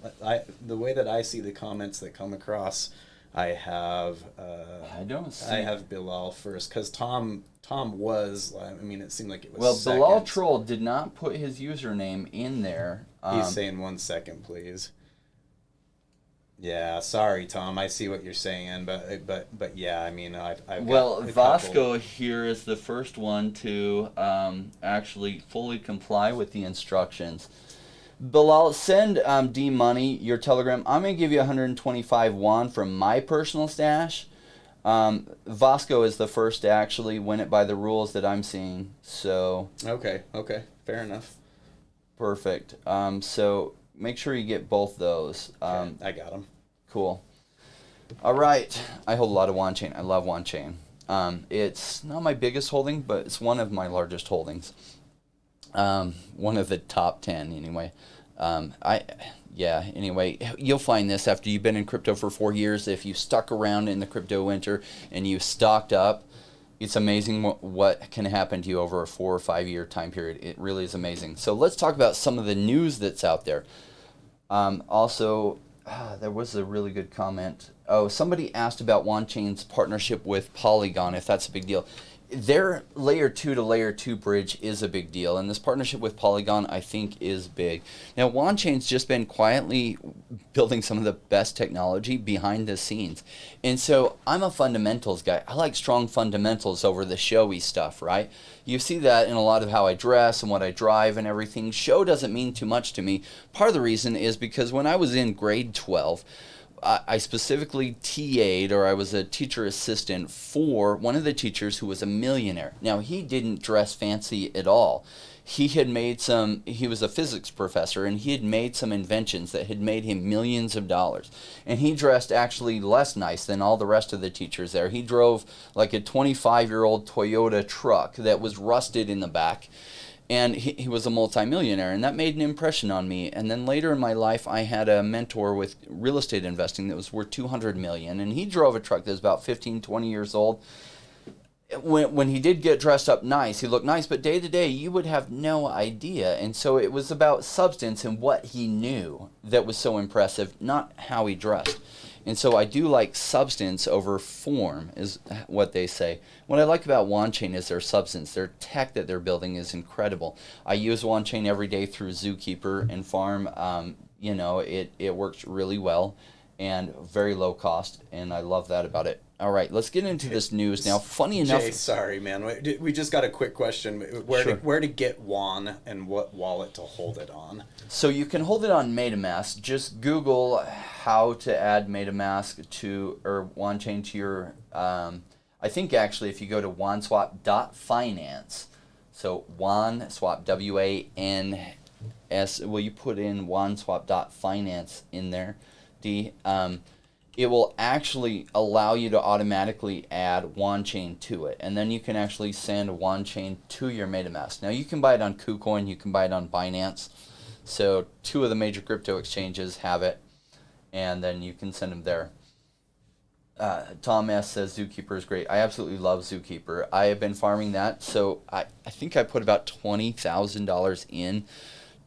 The way that I see the comments that come across, I have I have Bilal first, because Tom was, I mean, it seemed like it was Well, Bilal seconds. Troll did not put his username in there. He's saying 1 second, please. Yeah, sorry, Tom. I see what you're saying, but yeah, I mean, I've Well, got a Vasco couple. here is the first one to actually fully comply with the instructions. Bilal, send D Money your Telegram. I'm going to give you 125 won from my personal stash. Vasco is the first to actually win it by the rules that I'm seeing. So Okay, fair enough. perfect. So make sure you get both those. Okay, I got him. Cool. All right. I hold a lot of Wanchain. I love Wanchain. It's not my biggest holding, but it's one of my largest holdings. One of the top 10 anyway. Anyway, you'll find this after you've been in crypto for 4 years. If you stuck around in the crypto winter and you stocked up, it's amazing what can happen to you over a 4 or 5 year time period. It really is amazing. So let's talk about some of the news that's out there. There was a really good comment. Oh, somebody asked about Wanchain's partnership with Polygon, if that's a big deal. Their layer 2 to layer 2 bridge is a big deal, and this partnership with Polygon, I think, is big. Now, Wanchain's just been quietly building some of the best technology behind the scenes. And so I'm a fundamentals guy. I like strong fundamentals over the showy stuff, right? You see that in a lot of how I dress and what I drive and everything. Show doesn't mean too much to me. Part of the reason is because when I was in grade 12, I specifically TA'd, or I was a teacher assistant for one of the teachers who was a millionaire. Now, he didn't dress fancy at all. He was a physics professor, and he had made some inventions that had made him millions of dollars. And he dressed actually less nice than all the rest of the teachers there. He drove like a 25-year-old Toyota truck that was rusted in the back. And he was a multimillionaire, and that made an impression on me. And then later in my life, I had a mentor with real estate investing that was worth $200 million, and he drove a truck that was about 15, 20 years old. When he did get dressed up nice, he looked nice, but day to day, you would have no idea. And so it was about substance and what he knew that was so impressive, not how he dressed. And so I do like substance over form, is what they say. What I like about Wanchain is their substance. Their tech that they're building is incredible. I use Wanchain every day through Zookeeper and farm. It works really well and very low cost, and I love that about it. All right, let's get into this news now. Funny enough... Jay, sorry, man. We just got a quick question. Where to get WAN and what wallet to hold it on? So you can hold it on MetaMask. Just Google how to add MetaMask or Wanchain to your... I think actually if you go to wanswap.finance, so wanswap, W-A-N-S, well, you put in wanswap.finance in there, D, it will actually allow you to automatically add Wanchain to it. And then you can actually send Wanchain to your MetaMask. Now, you can buy it on KuCoin, you can buy it on Binance. So 2 of the major crypto exchanges have it, and then you can send them there. Tom S. says Zookeeper is great. I absolutely love Zookeeper. I have been farming that, so I think I put about $20,000 in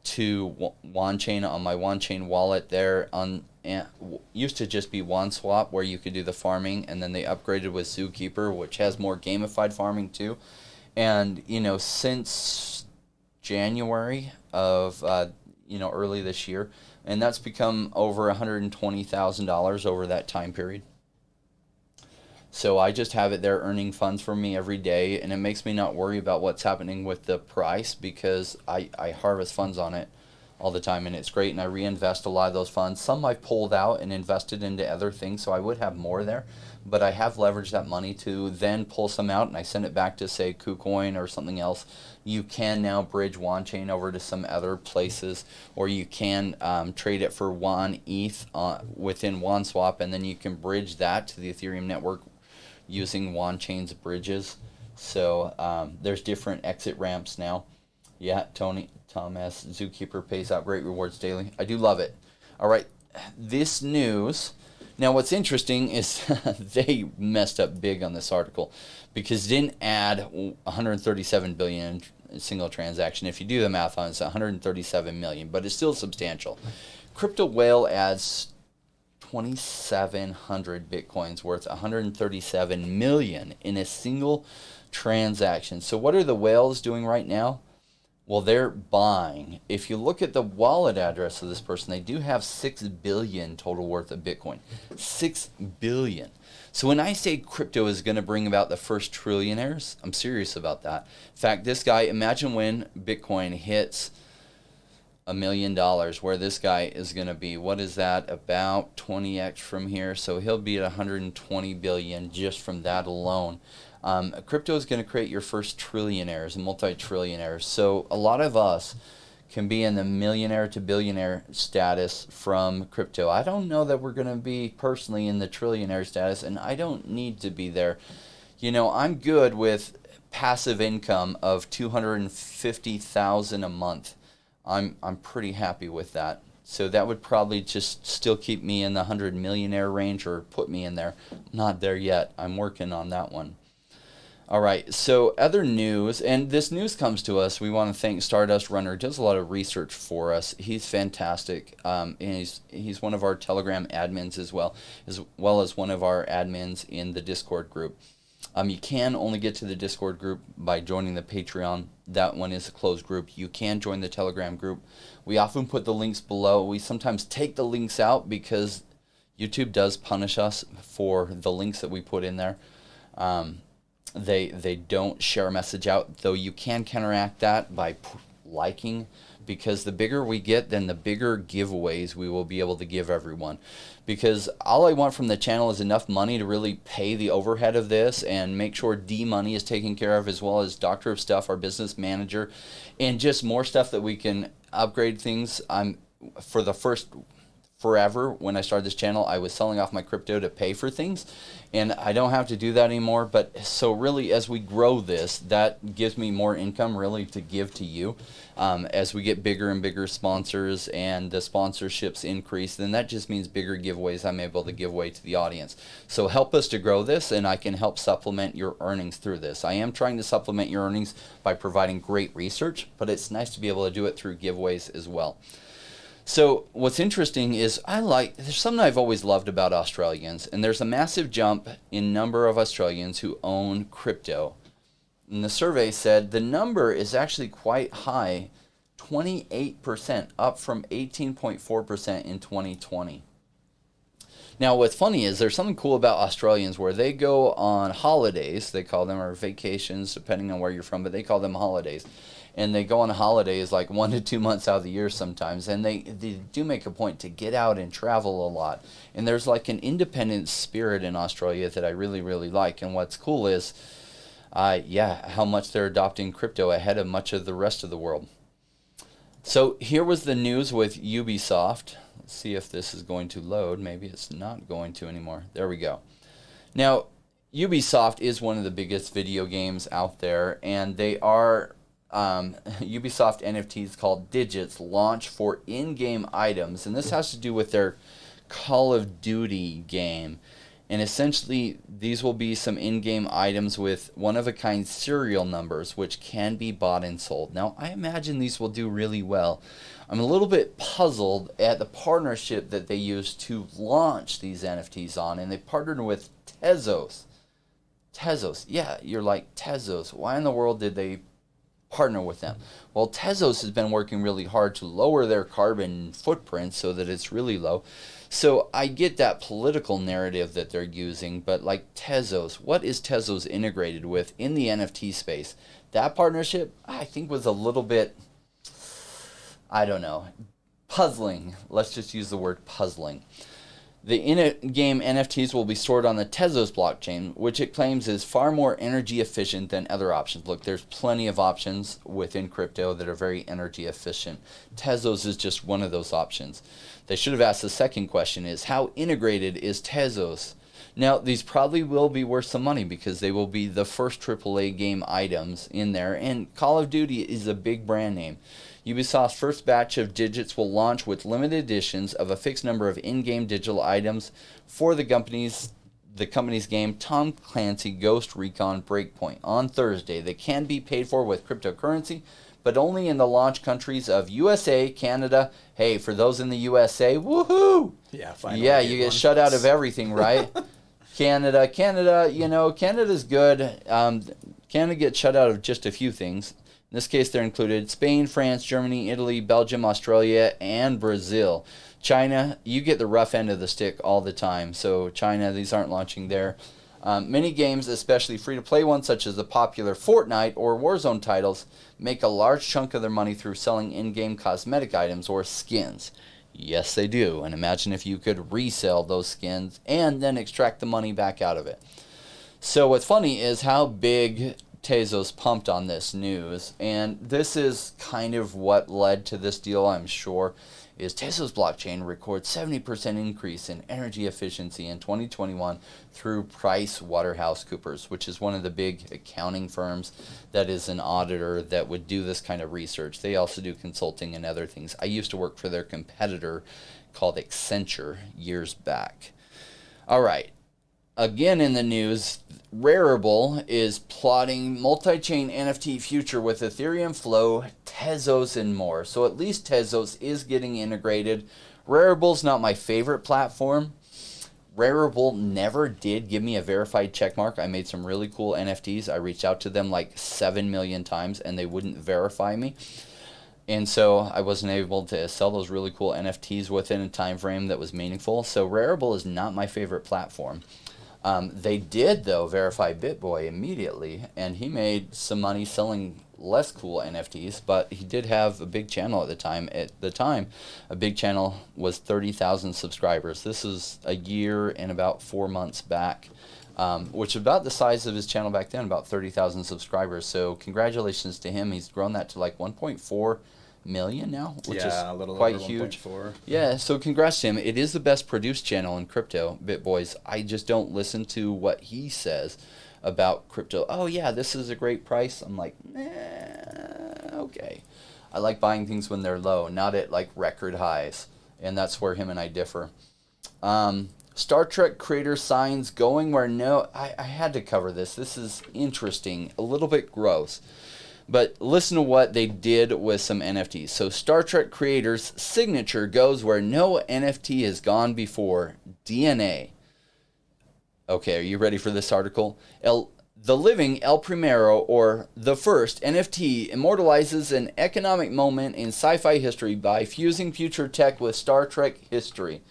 to Wanchain on my Wanchain wallet there. Used to just be OneSwap where you could do the farming, and then they upgraded with Zookeeper, which has more gamified farming too. And since January of early this year, and that's become over $120,000 over that time period. So I just have it there earning funds for me every day, and it makes me not worry about what's happening with the price because I harvest funds on it all the time, and it's great, and I reinvest a lot of those funds. Some I've pulled out and invested into other things, so I would have more there, but I have leveraged that money to then pull some out, and I send it back to, say, KuCoin or something else. You can now bridge Wanchain over to some other places, or you can trade it for Wan ETH within WanSwap, and then you can bridge that to the Ethereum network using Wanchain's bridges. So there's different exit ramps now. Yeah, Thomas, Zookeeper pays out great rewards daily. I do love it. All right, this news. Now, what's interesting is they messed up big on this article because it didn't add 137 billion in single transaction. If you do the math on it, it's 137 million, but it's still substantial. Crypto Whale adds 2,700 Bitcoins worth 137 million in a single transaction. So what are the whales doing right now? Well, they're buying. If you look at the wallet address of this person, they do have 6 billion total worth of Bitcoin. 6 billion. So when I say crypto is going to bring about the first trillionaires, I'm serious about that. In fact, this guy, imagine when Bitcoin hits $1 million, where this guy is going to be. What is that? About 20x from here. So he'll be at 120 billion just from that alone. Crypto is going to create your first trillionaires and multi-trillionaires. So a lot of us can be in the millionaire to billionaire status from crypto. I don't know that we're going to be personally in the trillionaire status, and I don't need to be there. You know, I'm good with passive income of $250,000 a month. I'm pretty happy with that. So that would probably just still keep me in the 100 millionaire range or put me in there. I'm not there yet. I'm working on that one. All right, so other news, and this news comes to us. We want to thank Stardust Runner. Does a lot of research for us. He's fantastic, and he's one of our Telegram admins as well as one of our admins in the Discord group. You can only get to the Discord group by joining the Patreon. That one is a closed group. You can join the Telegram group. We often put the links below. We sometimes take the links out because YouTube does punish us for the links that we put in there. They don't share a message out, though you can counteract that by liking, because the bigger we get, then the bigger giveaways we will be able to give everyone. Because all I want from the channel is enough money to really pay the overhead of this and make sure D Money is taken care of, as well as Doctor of Stuff, our business manager, and just more stuff that we can upgrade things. For the first forever, when I started this channel, I was selling off my crypto to pay for things, and I don't have to do that anymore. But so really, as we grow this, that gives me more income really to give to you. As we get bigger and bigger sponsors and the sponsorships increase, then that just means bigger giveaways I'm able to give away to the audience. So help us to grow this, and I can help supplement your earnings through this. I am trying to supplement your earnings by providing great research, but it's nice to be able to do it through giveaways as well. So what's interesting is there's something I've always loved about Australians, and there's a massive jump in number of Australians who own crypto. And the survey said the number is actually quite high, 28%, up from 18.4% in 2020. Now, what's funny is there's something cool about Australians where they go on holidays, they call them, or vacations, depending on where you're from, but they call them holidays. And they go on holidays like 1 to 2 months out of the year sometimes, and they do make a point to get out and travel a lot. And there's like an independent spirit in Australia that I really, really like. And what's cool is, how much they're adopting crypto ahead of much of the rest of the world. So here was the news with Ubisoft. Let's see if this is going to load. Maybe it's not going to anymore. There we go. Now, Ubisoft is one of the biggest video games out there, and they are Ubisoft NFTs called Digits launch for in-game items, and this has to do with their Call of Duty game. And essentially, these will be some in-game items with one-of-a-kind serial numbers, which can be bought and sold. Now, I imagine these will do really well. I'm a little bit puzzled at the partnership that they used to launch these NFTs on, and they partnered with Tezos. Tezos, yeah, you're like, Tezos. Why in the world did they partner with them? Well, Tezos has been working really hard to lower their carbon footprint so that it's really low. So I get that political narrative that they're using, but like Tezos, what is Tezos integrated with in the NFT space? That partnership, I think, was a little bit, I don't know, puzzling. Let's just use the word puzzling. The in-game NFTs will be stored on the Tezos blockchain, which it claims is far more energy efficient than other options. Look, there's plenty of options within crypto that are very energy efficient. Tezos is just one of those options. They should have asked the second question is, how integrated is Tezos? Now, these probably will be worth some money because they will be the first AAA game items in there, and Call of Duty is a big brand name. Ubisoft's first batch of digits will launch with limited editions of a fixed number of in-game digital items for the company's game Tom Clancy Ghost Recon Breakpoint on Thursday. They can be paid for with cryptocurrency, but only in the launch countries of USA, Canada. Hey, for those in the USA, woohoo! Yeah, finally. Yeah, you get shut out of everything, right? Canada, you know, Canada's good. Canada gets shut out of just a few things. In this case, they're included Spain, France, Germany, Italy, Belgium, Australia, and Brazil. China, you get the rough end of the stick all the time. So China, these aren't launching there. Many games, especially free-to-play ones such as the popular Fortnite or Warzone titles, make a large chunk of their money through selling in-game cosmetic items or skins. Yes, they do. And imagine if you could resell those skins and then extract the money back out of it. So what's funny is how big Tezos pumped on this news, and this is kind of what led to this deal, I'm sure, is Tezos blockchain records 70% increase in energy efficiency in 2021 through PricewaterhouseCoopers, which is one of the big accounting firms that is an auditor that would do this kind of research. They also do consulting and other things. I used to work for their competitor called Accenture years back. All right. Again in the news, Rarible is plotting multi-chain NFT future with Ethereum Flow, Tezos, and more. So at least Tezos is getting integrated. Rarible's not my favorite platform. Rarible never did give me a verified checkmark. I made some really cool NFTs. I reached out to them like 7 million times and they wouldn't verify me. And so I wasn't able to sell those really cool NFTs within a time frame that was meaningful. So Rarible is not my favorite platform. They did, though, verify BitBoy immediately, and he made some money selling less cool NFTs, but he did have a big channel at the time. At the time, a big channel was 30,000 subscribers. This is a year and about 4 months back, which is about the size of his channel back then, about 30,000 subscribers. So congratulations to him. He's grown that to like 1.4 million now, which is a little quite over huge. 1.4. Yeah, so congrats to him. It is the best produced channel in crypto, BitBoys. I just don't listen to what he says about crypto. Oh yeah, this is a great price. I'm like, okay. I like buying things when they're low, not at like record highs, and that's where him and I differ. Star Trek creator signs going where no... I had to cover this. This is interesting, a little bit gross. But listen to what they did with some NFTs. So Star Trek creator's signature goes where no NFT has gone before. DNA. Okay, are you ready for this article? The living El Primero, or the first NFT, immortalizes an economic moment in sci-fi history by fusing future tech with Star Trek history.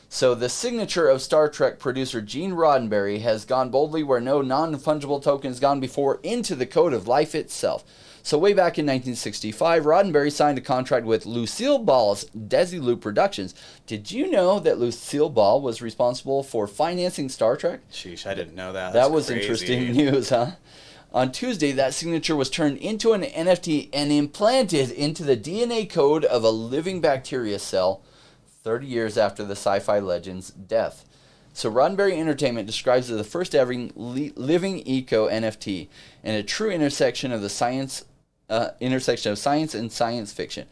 So the signature of Star Trek producer Gene Roddenberry has gone boldly where no non-fungible token has gone before into the code of life itself. So way back in 1965, Roddenberry signed a contract with Lucille Ball's Desilu Productions. Did you know that Lucille Ball was responsible for financing Star Trek? Sheesh, I didn't know that. That was crazy. Interesting news, huh? On Tuesday, that signature was turned into an NFT and implanted into the DNA code of a living bacteria cell 30 years after the sci-fi legend's death. So Roddenberry Entertainment describes it as the first ever living eco NFT and a true intersection of the science and science fiction.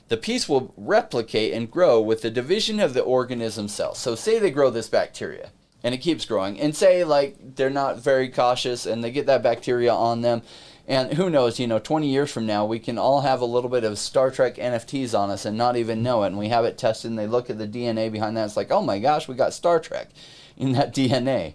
The piece will replicate and grow with the division of the organism cell. So say they grow this bacteria and it keeps growing, and say like they're not very cautious and they get that bacteria on them, and who knows, 20 years from now we can all have a little bit of Star Trek NFTs on us and not even know it, and we have it tested and they look at the DNA behind that, it's like, oh my gosh, we got Star Trek in that DNA.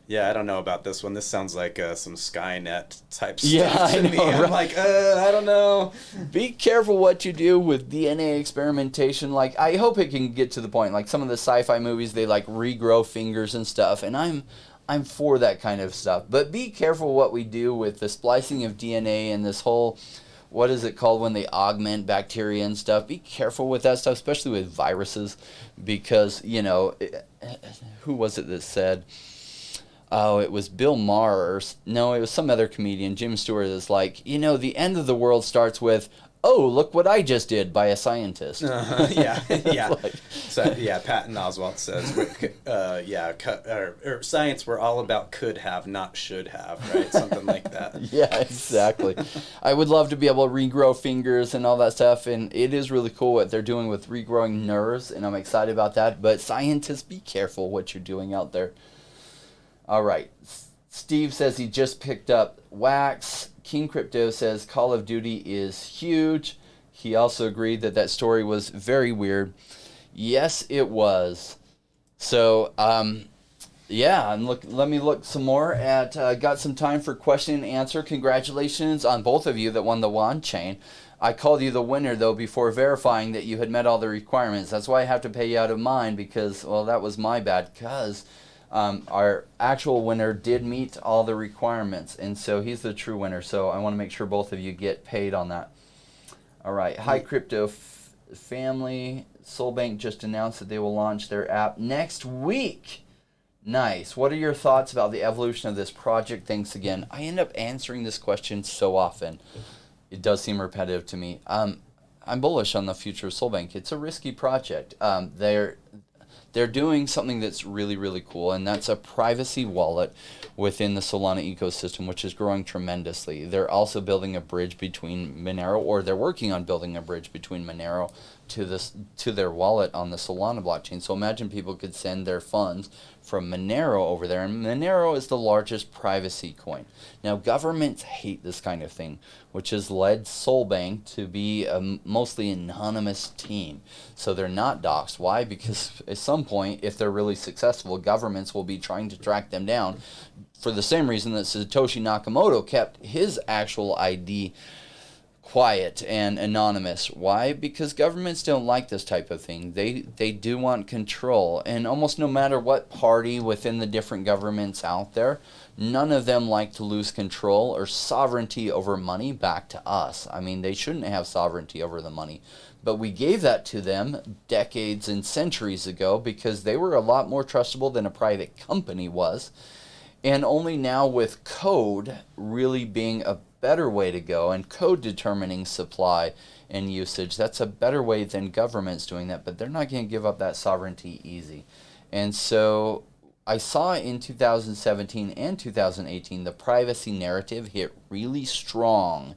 Yeah, I don't know about this one. This sounds like some Skynet type stuff to me. Right? I'm like, I don't know. Be careful what you do with DNA experimentation. Like, I hope it can get to the point. Like some of the sci-fi movies, they like regrow fingers and stuff, and I'm for that kind of stuff. But be careful what we do with the splicing of DNA and this whole what is it called when they augment bacteria and stuff? Be careful with that stuff, especially with viruses, because, you know, who was it that said, oh, it was Bill Maher, no, it was some other comedian, Jim Stewart, is like, you know, the end of the world starts with, oh, look what I just did, by a scientist. Yeah. Like, So Patton Oswalt says, science, we're all about could have, not should have, right? Something like that. yeah, exactly. I would love to be able to regrow fingers and all that stuff, and it is really cool what they're doing with regrowing nerves, and I'm excited about that. But scientists, be careful what you're doing out there. All right. Steve says he just picked up Wax. King Crypto says Call of Duty is huge. He also agreed that that story was very weird. Yes, it was. So, yeah, and let me look some more at, got some time for question and answer. Congratulations on both of you that won the Wanchain. I called you the winner, though, before verifying that you had met all the requirements. That's why I have to pay you out of mine, because, well, that was my bad, because our actual winner did meet all the requirements, and so he's the true winner. So I want to make sure both of you get paid on that. All right. Hi, Crypto family. SolBank just announced that they will launch their app next week. Nice. What are your thoughts about the evolution of this project? Thanks again. I end up answering this question so often. It does seem repetitive to me. I'm bullish on the future of SolBank. It's a risky project. They're doing something that's really, really cool, and that's a privacy wallet within the Solana ecosystem, which is growing tremendously. They're also building a bridge between Monero, or they're working on building a bridge between Monero to their wallet on the Solana blockchain. So imagine people could send their funds from Monero over there, and Monero is the largest privacy coin. Now, governments hate this kind of thing, which has led SolBank to be a mostly anonymous team. So they're not doxxed. Why? Because at some point, if they're really successful, governments will be trying to track them down for the same reason that Satoshi Nakamoto kept his actual ID quiet and anonymous. Why? Because governments don't like this type of thing. They do want control, and almost no matter what party within the different governments out there, none of them like to lose control or sovereignty over money back to us. I mean, they shouldn't have sovereignty over the money, but we gave that to them decades and centuries ago because they were a lot more trustable than a private company was. And only now with code really being a better way to go, and code determining supply and usage, that's a better way than governments doing that, but they're not going to give up that sovereignty easy. And so I saw in 2017 and 2018 the privacy narrative hit really strong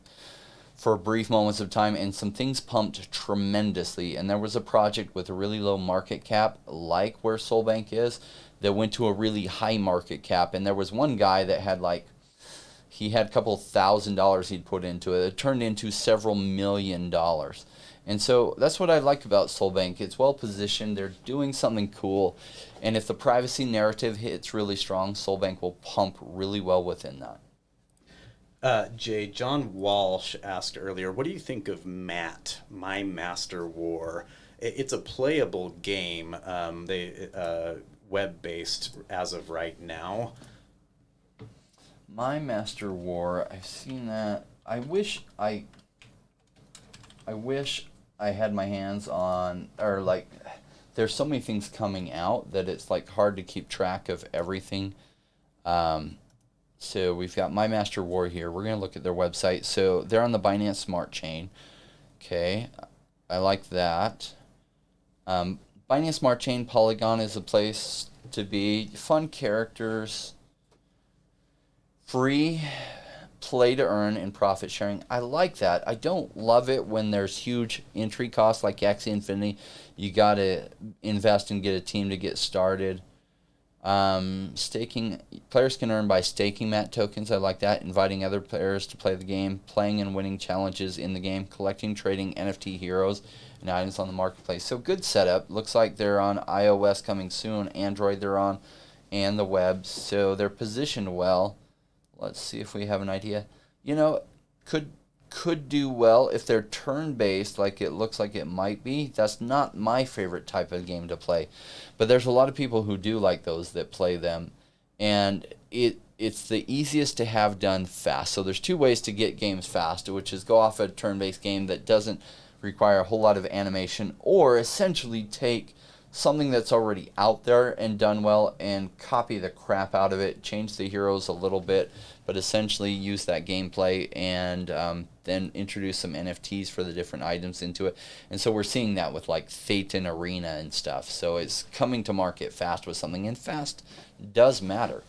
for brief moments of time, and some things pumped tremendously. And there was a project with a really low market cap, like where SolBank is, that went to a really high market cap. And there was one guy that had he had a couple $1,000 he'd put into it. It turned into several $1 million. And so that's what I like about SolBank. It's well positioned. They're doing something cool. And if the privacy narrative hits really strong, SolBank will pump really well within that. Jay, John Walsh asked earlier, what do you think of MAT, My Master War? It's a playable game, web-based as of right now. My Master War, I've seen that. I wish I had my hands on, or there's so many things coming out that it's hard to keep track of everything. So we've got My Master War here. We're going to look at their website. So they're on the Binance Smart Chain. Okay, I like that. Binance Smart Chain, Polygon is a place to be. Fun characters. Free play to earn and profit sharing. I like that. I don't love it when there's huge entry costs like Axie Infinity. You got to invest and get a team to get started. Staking, players can earn by staking MAT tokens. I like that. Inviting other players to play the game, playing and winning challenges in the game, collecting, trading NFT heroes and items on the marketplace. So good setup. Looks like they're on iOS coming soon. Android they're on, and the web. So they're positioned well. Let's see if we have an idea. Could do well if they're turn-based, like it looks like it might be. That's not my favorite type of game to play, but there's a lot of people who do like those that play them, and it it's the easiest to have done fast. So there's two ways to get games fast, which is go off a turn-based game that doesn't require a whole lot of animation, or essentially take something that's already out there and done well and copy the crap out of it, change the heroes a little bit, but essentially use that gameplay and then introduce some NFTs for the different items into it. And so we're seeing that with like Theta and Arena and stuff. So it's coming to market fast with something, and fast does matter.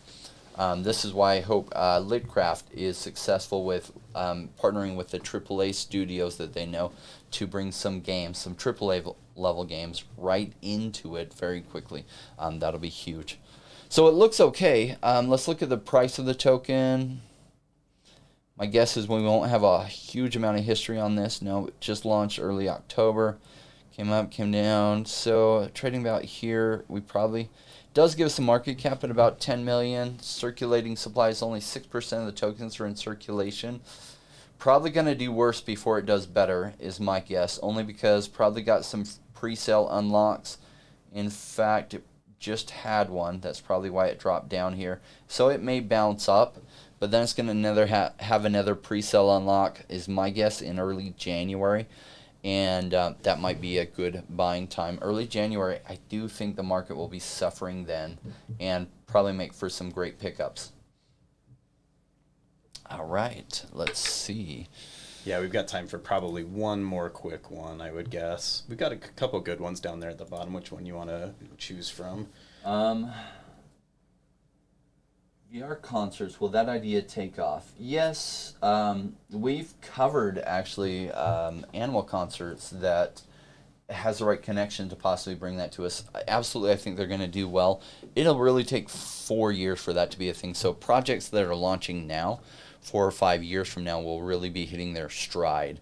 This is why I hope Litcraft is successful with partnering with the AAA studios that they know to bring some games, some AAA level games, right into it very quickly. That'll be huge. So it looks okay. Let's look at the price of the token. My guess is we won't have a huge amount of history on this. No, it just launched early October. Came up, came down. So trading about here, we probably does give us a market cap at about 10 million. Circulating supply is only 6% of the tokens are in circulation. Probably going to do worse before it does better is my guess, only because probably got some pre-sale unlocks. In fact, it just had one. That's probably why it dropped down here. So it may bounce up, but then it's going to have another pre-sale unlock is my guess in early January. And that might be a good buying time. Early January, I do think the market will be suffering then and probably make for some great pickups. All right, let's see. Yeah, we've got time for probably one more quick one, I would guess. We've got a couple good ones down there at the bottom. Which one you want to choose from? VR concerts, will that idea take off? Yes, we've covered actually animal concerts that has the right connection to possibly bring that to us. Absolutely, I think they're going to do well. It'll really take 4 years for that to be a thing. So projects that are launching now, 4 or 5 years from now, will really be hitting their stride.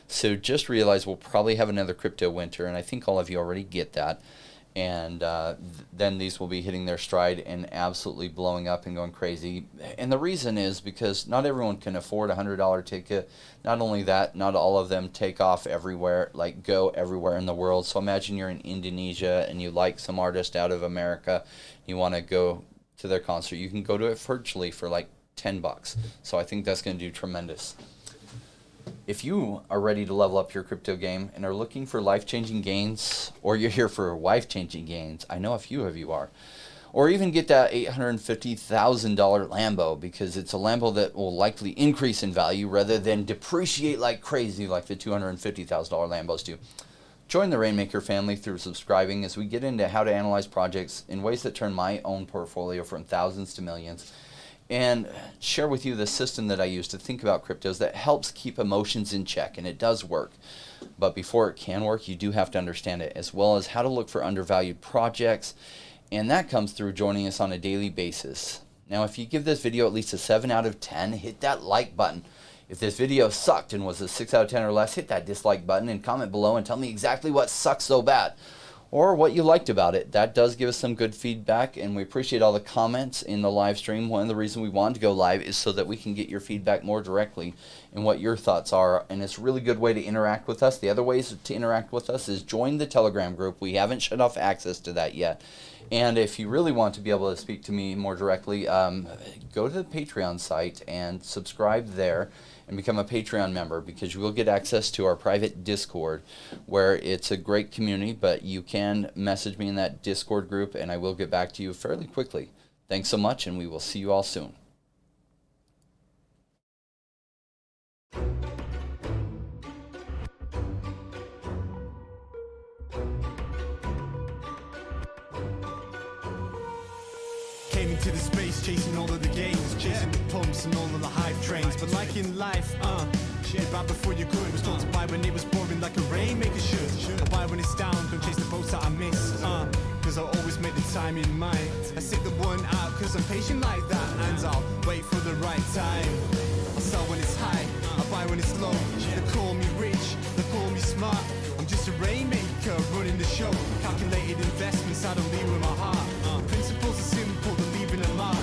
So just realize we'll probably have another crypto winter, and I think all of you already get that. And then these will be hitting their stride and absolutely blowing up and going crazy. And the reason is because not everyone can afford a $100 ticket. Not only that, not all of them take off everywhere, like go everywhere in the world. So imagine you're in Indonesia and you like some artist out of America. You want to go to their concert. You can go to it virtually for like $10. So I think that's going to do tremendous. If you are ready to level up your crypto game and are looking for life-changing gains, or you're here for life-changing gains, I know a few of you are, or even get that $850,000 Lambo because it's a Lambo that will likely increase in value rather than depreciate like crazy like the $250,000 Lambos do. Join the Rainmaker family through subscribing as we get into how to analyze projects in ways that turn my own portfolio from thousands to millions, and share with you the system that I use to think about cryptos that helps keep emotions in check, and it does work. But before it can work, you do have to understand it, as well as how to look for undervalued projects, and that comes through joining us on a daily basis. Now, if you give this video at least a 7 out of 10, hit that like button. If this video sucked and was a 6 out of 10 or less, hit that dislike button and comment below and tell me exactly what sucks so bad, or what you liked about it. That does give us some good feedback, and we appreciate all the comments in the live stream. One of the reasons we wanted to go live is so that we can get your feedback more directly and what your thoughts are, and it's a really good way to interact with us. The other ways to interact with us is join the Telegram group. We haven't shut off access to that yet. And if you really want to be able to speak to me more directly, go to the Patreon site and subscribe there and become a Patreon member, because you will get access to our private Discord, where it's a great community, but you can message me in that Discord group and I will get back to you fairly quickly. Thanks so much, and we will see you all soon. Came into the space chasing all of the gains, chasing the pumps and all of the hype trains. But like in life, you buy before you could. Was told to buy when it was boring, like a rainmaker should. I buy when it's down, don't chase the boats that I miss. Cause I always made the time in mind. I stick the one out cause I'm patient like that, and I'll wait for the right time. I sell when it's high, I buy when it's low. They call me rich, they call me smart. I'm just a rainmaker running the show. Calculated investments, I don't lead with my heart. Principles are simple, they're leaving a mark.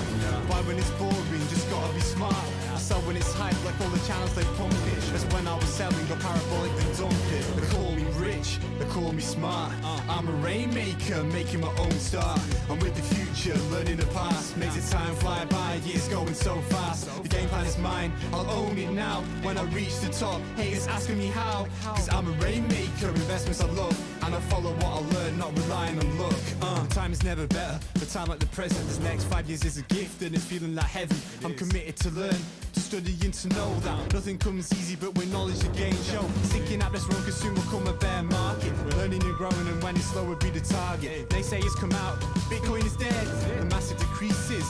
Buy when it's boring, just gotta be smart. I sell when it's hype, like all the channels they pump it. That's when I was selling, got parabolic, they dump it. They call me rich, they call me be smart. I'm a rainmaker, making my own start. I'm with the future, learning the past. Makes the time fly by, years going so fast. The game plan is mine, I'll own it now. When I reach the top, haters asking me how. Cause I'm a rainmaker, investments I love. And I follow what I learn, not relying on luck. Time is never better, the time like the present. This next 5 years is a gift and it's feeling like heaven. I'm committed to learn, to study and to know that nothing comes easy but with knowledge to gain show. Sticking out this road cause soon will come a bear market. Learning and growing and when it's slow will be the target. They say it's come out, Bitcoin is dead, the massive decreases.